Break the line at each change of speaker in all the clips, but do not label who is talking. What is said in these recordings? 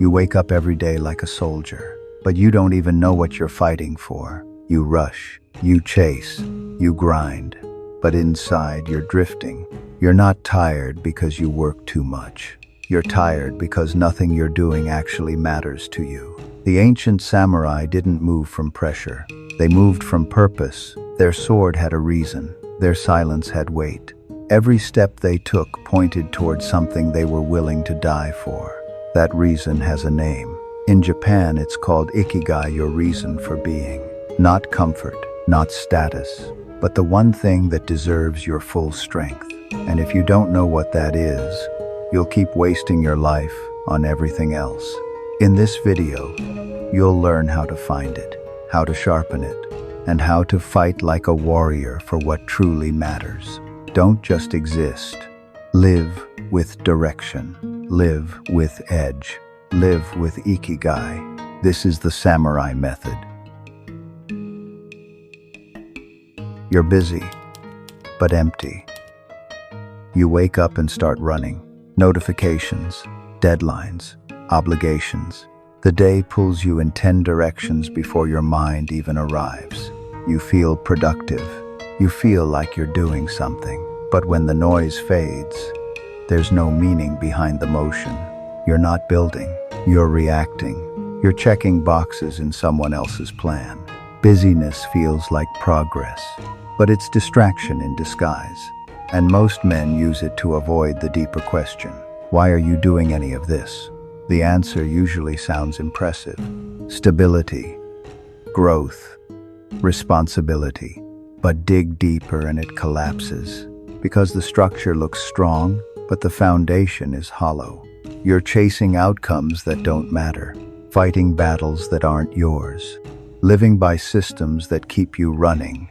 You wake up every day like a soldier, but you don't even know what you're fighting for. You rush, you chase, you grind, but inside you're drifting. You're not tired because you work too much. You're tired because nothing you're doing actually matters to you. The ancient samurai didn't move from pressure. They moved from purpose. Their sword had a reason. Their silence had weight. Every step they took pointed toward something they were willing to die for. That reason has a name. In Japan, it's called Ikigai, your reason for being. Not comfort, not status, but the one thing that deserves your full strength. And if you don't know what that is, you'll keep wasting your life on everything else. In this video, you'll learn how to find it, how to sharpen it, and how to fight like a warrior for what truly matters. Don't just exist. Live with direction. Live with edge. Live with Ikigai. This is the samurai method. You're busy, but empty. You wake up and start running. Notifications, deadlines, obligations. The day pulls you in 10 directions before your mind even arrives. You feel productive. You feel like you're doing something. But when the noise fades, there's no meaning behind the motion. You're not building. You're reacting. You're checking boxes in someone else's plan. Busyness feels like progress, but it's distraction in disguise. And most men use it to avoid the deeper question. Why are you doing any of this? The answer usually sounds impressive. Stability, growth, responsibility. But dig deeper and it collapses. Because the structure looks strong, but the foundation is hollow. You're chasing outcomes that don't matter, fighting battles that aren't yours, living by systems that keep you running,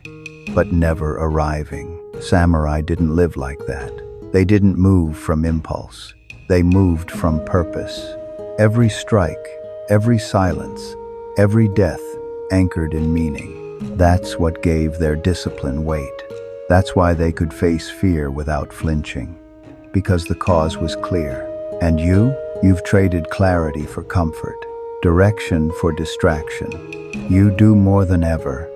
but never arriving. Samurai didn't live like that. They didn't move from impulse. They moved from purpose. Every strike, every silence, every death anchored in meaning. That's what gave their discipline weight. That's why they could face fear without flinching. Because the cause was clear. And you've traded clarity for comfort, direction for distraction. You do more than ever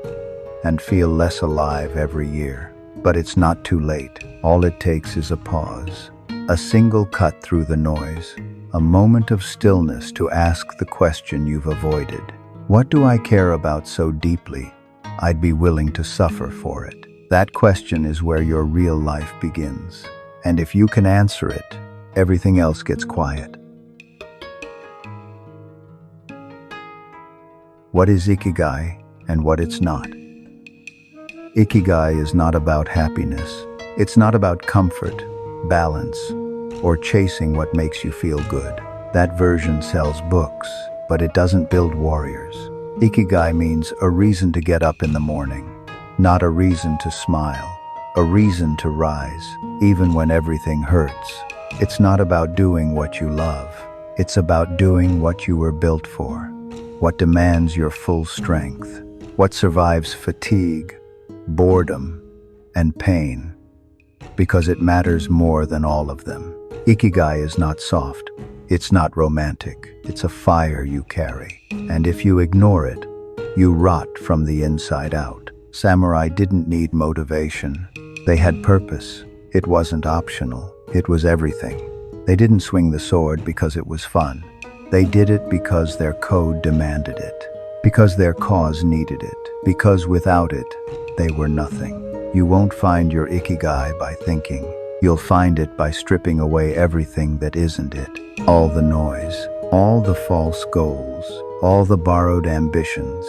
and feel less alive every year. But it's not too late. All it takes is a pause, a single cut through the noise, a moment of stillness to ask the question you've avoided. What do I care about so deeply? I'd be willing to suffer for it. That question is where your real life begins. And if you can answer it, everything else gets quiet. What is Ikigai and what it's not? Ikigai is not about happiness. It's not about comfort, balance, or chasing what makes you feel good. That version sells books, but it doesn't build warriors. Ikigai means a reason to get up in the morning, not a reason to smile, a reason to rise, even when everything hurts. It's not about doing what you love. It's about doing what you were built for, what demands your full strength, what survives fatigue, boredom, and pain, because it matters more than all of them. Ikigai is not soft. It's not romantic. It's a fire you carry. And if you ignore it, you rot from the inside out. Samurai didn't need motivation. They had purpose. It wasn't optional. It was everything. They didn't swing the sword because it was fun. They did it because their code demanded it, because their cause needed it, because without it, they were nothing. You won't find your Ikigai by thinking. You'll find it by stripping away everything that isn't it. All the noise, all the false goals, all the borrowed ambitions.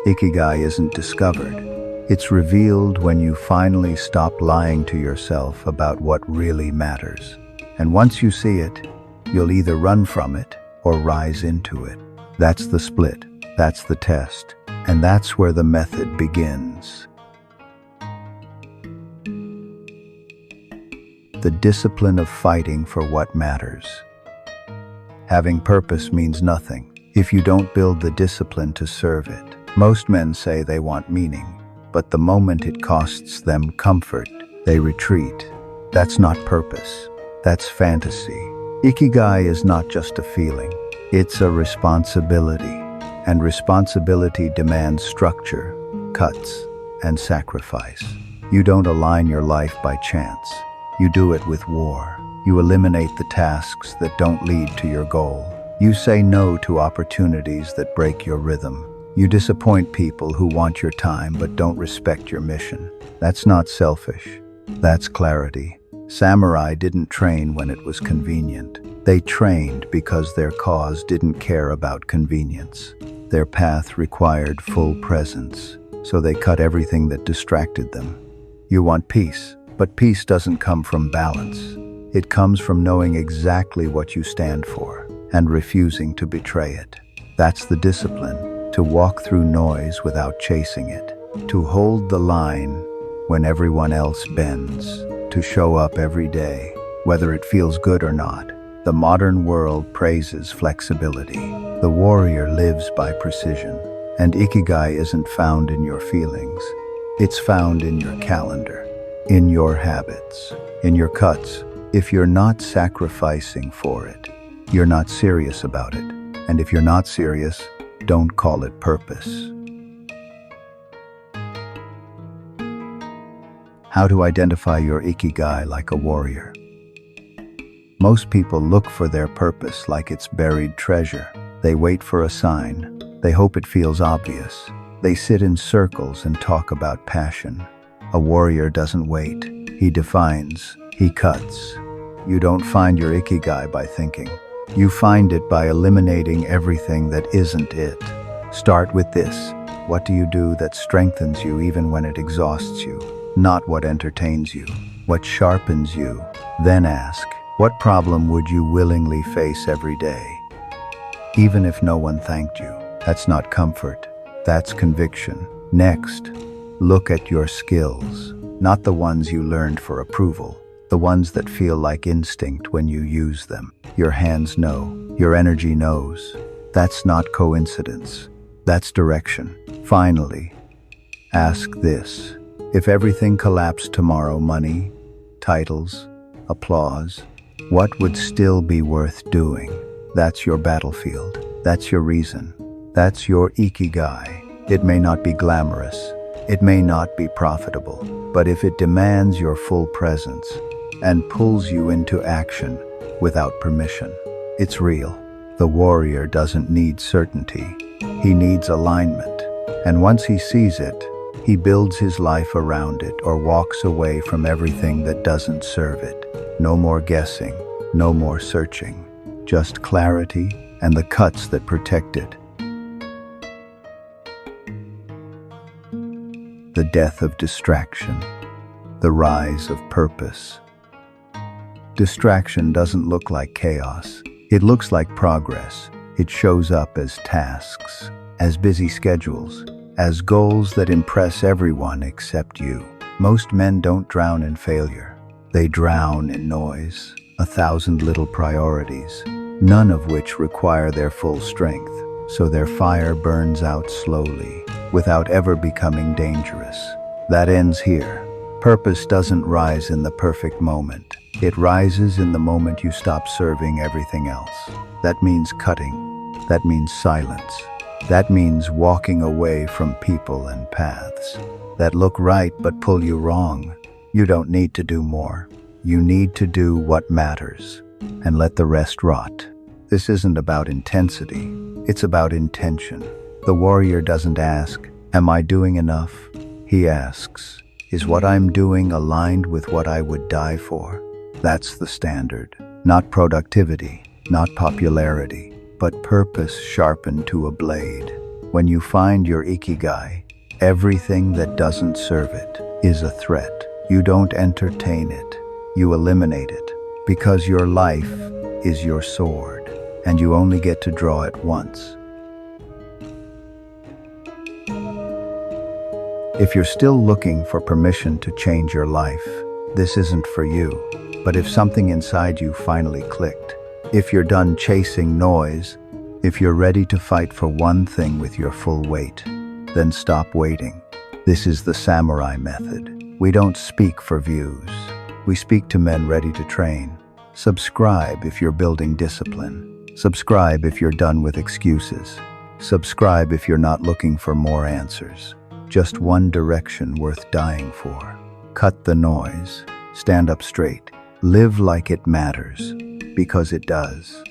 Ikigai isn't discovered. It's revealed when you finally stop lying to yourself about what really matters. And once you see it, you'll either run from it or rise into it. That's the split. That's the test. And that's where the method begins. The discipline of fighting for what matters. Having purpose means nothing if you don't build the discipline to serve it. Most men say they want meaning, but the moment it costs them comfort, they retreat. That's not purpose. That's fantasy. Ikigai is not just a feeling. It's a responsibility, and responsibility demands structure, cuts, and sacrifice. You don't align your life by chance. You do it with war. You eliminate the tasks that don't lead to your goal. You say no to opportunities that break your rhythm. You disappoint people who want your time but don't respect your mission. That's not selfish. That's clarity. Samurai didn't train when it was convenient. They trained because their cause didn't care about convenience. Their path required full presence, so they cut everything that distracted them. You want peace, but peace doesn't come from balance. It comes from knowing exactly what you stand for and refusing to betray it. That's the discipline, to walk through noise without chasing it, to hold the line when everyone else bends, to show up every day, whether it feels good or not. The modern world praises flexibility. The warrior lives by precision, and Ikigai isn't found in your feelings. It's found in your calendar, in your habits, in your cuts. If you're not sacrificing for it, you're not serious about it. And if you're not serious, don't call it purpose. How to identify your Ikigai like a warrior. Most people look for their purpose like it's buried treasure. They wait for a sign. They hope it feels obvious. They sit in circles and talk about passion. A warrior doesn't wait. He defines. He cuts. You don't find your Ikigai by thinking. You find it by eliminating everything that isn't it. Start with this. What do you do that strengthens you even when it exhausts you? Not what entertains you, what sharpens you. Then ask, what problem would you willingly face every day? Even if no one thanked you. That's not comfort. That's conviction. Next, look at your skills, not the ones you learned for approval. The ones that feel like instinct when you use them. Your hands know. Your energy knows. That's not coincidence. That's direction. Finally, ask this. If everything collapsed tomorrow, money, titles, applause, what would still be worth doing? That's your battlefield. That's your reason. That's your Ikigai. It may not be glamorous. It may not be profitable. But if it demands your full presence, and pulls you into action without permission, it's real. The warrior doesn't need certainty. He needs alignment. And once he sees it, he builds his life around it or walks away from everything that doesn't serve it. No more guessing, no more searching. Just clarity and the cuts that protect it. The death of distraction. The rise of purpose. Distraction doesn't look like chaos. It looks like progress. It shows up as tasks, as busy schedules, as goals that impress everyone except you. Most men don't drown in failure. They drown in noise, 1,000 little priorities, none of which require their full strength. So their fire burns out slowly, without ever becoming dangerous. That ends here. Purpose doesn't rise in the perfect moment. It rises in the moment you stop serving everything else. That means cutting. That means silence. That means walking away from people and paths that look right but pull you wrong. You don't need to do more. You need to do what matters and let the rest rot. This isn't about intensity. It's about intention. The warrior doesn't ask, "Am I doing enough?" He asks, "Is what I'm doing aligned with what I would die for?" That's the standard. Not productivity, not popularity, but purpose sharpened to a blade. When you find your Ikigai, everything that doesn't serve it is a threat. You don't entertain it. You eliminate it. Because your life is your sword, and you only get to draw it once. If you're still looking for permission to change your life, this isn't for you. But if something inside you finally clicked, if you're done chasing noise, if you're ready to fight for one thing with your full weight, then stop waiting. This is the samurai method. We don't speak for views. We speak to men ready to train. Subscribe if you're building discipline. Subscribe if you're done with excuses. Subscribe if you're not looking for more answers. Just one direction worth dying for. Cut the noise. Stand up straight. Live like it matters. Because it does.